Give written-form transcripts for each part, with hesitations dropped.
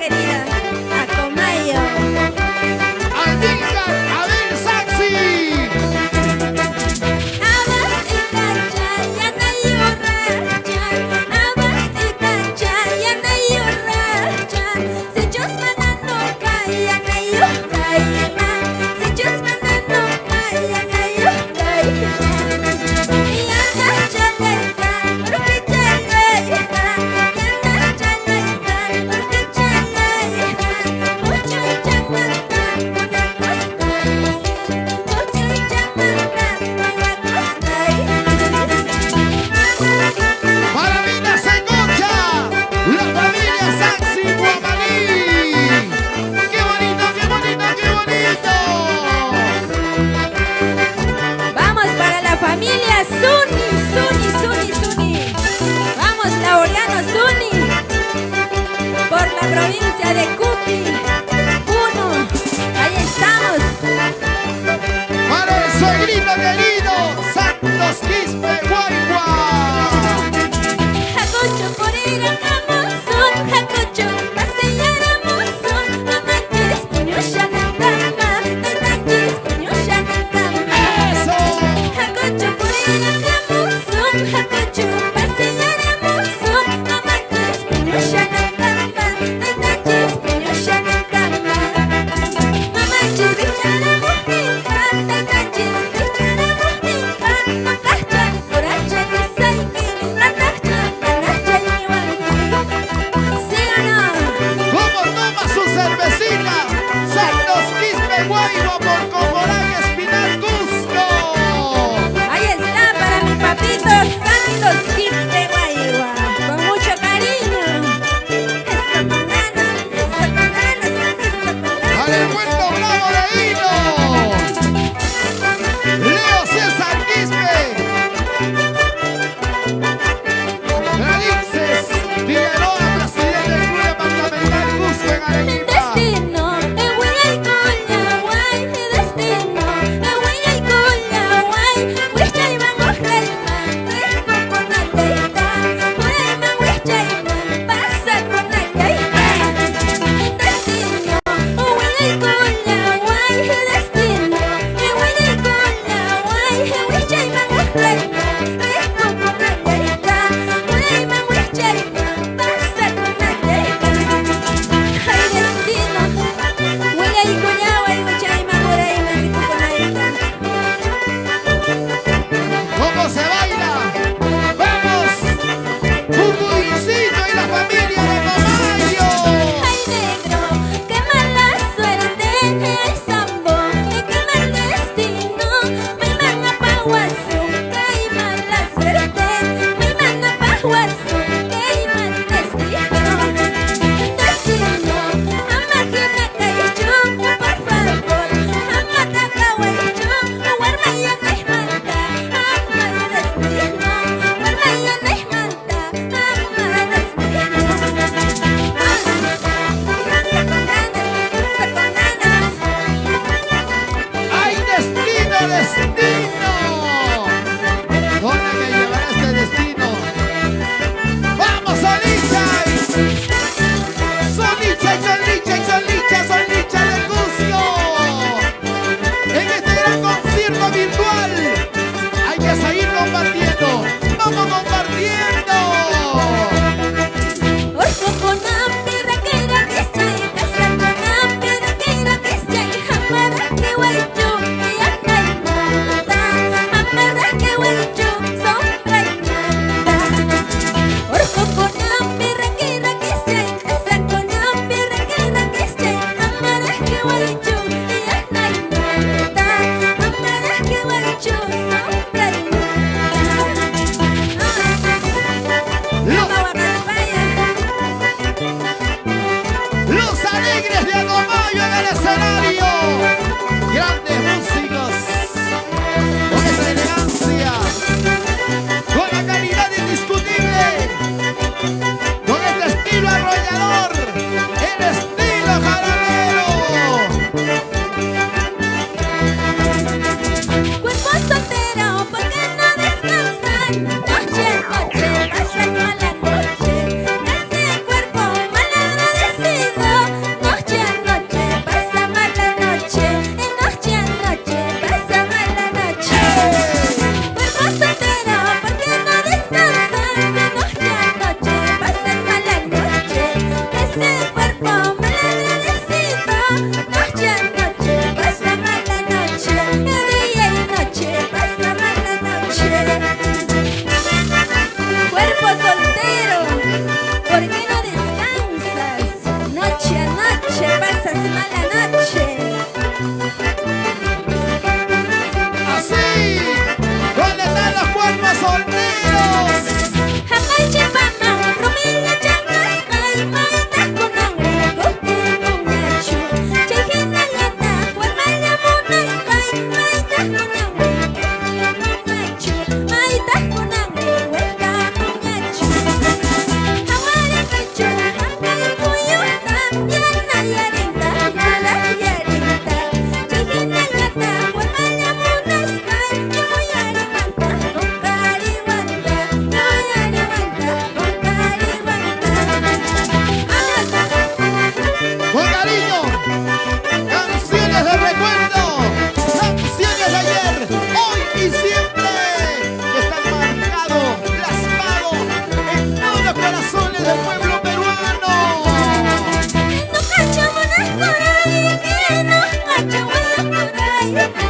querida. A Comayo. Almícar, Abel Saxi. Provincia de Cupi, uno, ahí estamos. Para el suegrito querido, Santos Quispe, Guayua. Jacocho por ir a Camazón, Jacocho, paseáramos, mamá quieres puño shanakama, tatakis puño shanakama. ¡Eso! Jacocho por ir a Camazón, Jacocho, paseáramos, mamá quieres puño shanakama. Noche, pasando la noche, hace el cuerpo mal agradecido. con cariño, canciones de recuerdo, canciones de ayer, hoy y siempre, que están marcados, plasmados en todos los corazones del pueblo peruano. No cachamos por ahí, que no cachamos por ahí. No cachamos por ahí,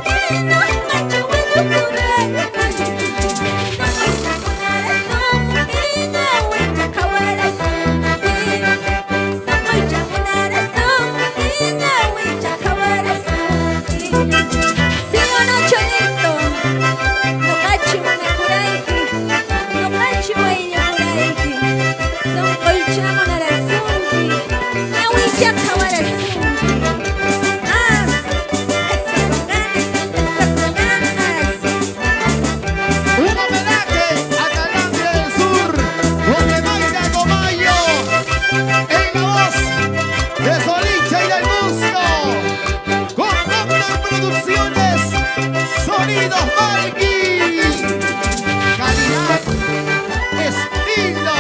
que no cachamos por ahí. Un homenaje a Calandria del Sur, donde Mayra Comayo, en la voz de Solicha y del Musco, con Doctor Producciones, Sonidos Malqui, calidad, estilo.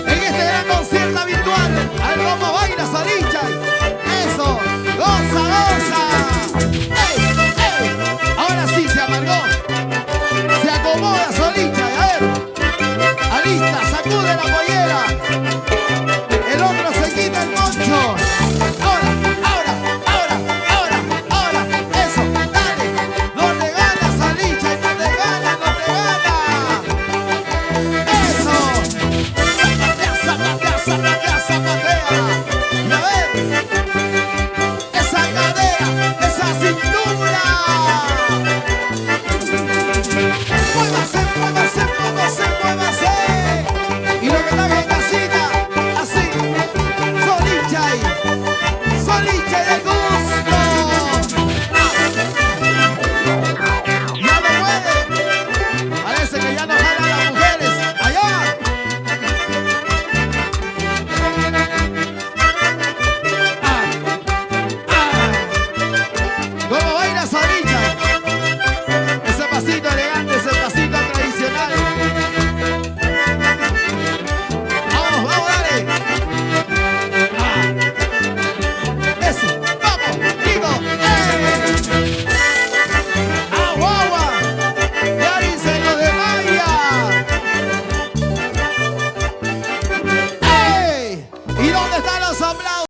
En este gran concierto virtual, al como baila Solicha, eso, goza, goza. ¡Ey, ey! Ahora sí se amargó. Se acomoda Solicha, a ver. Alista, sacude la pollera.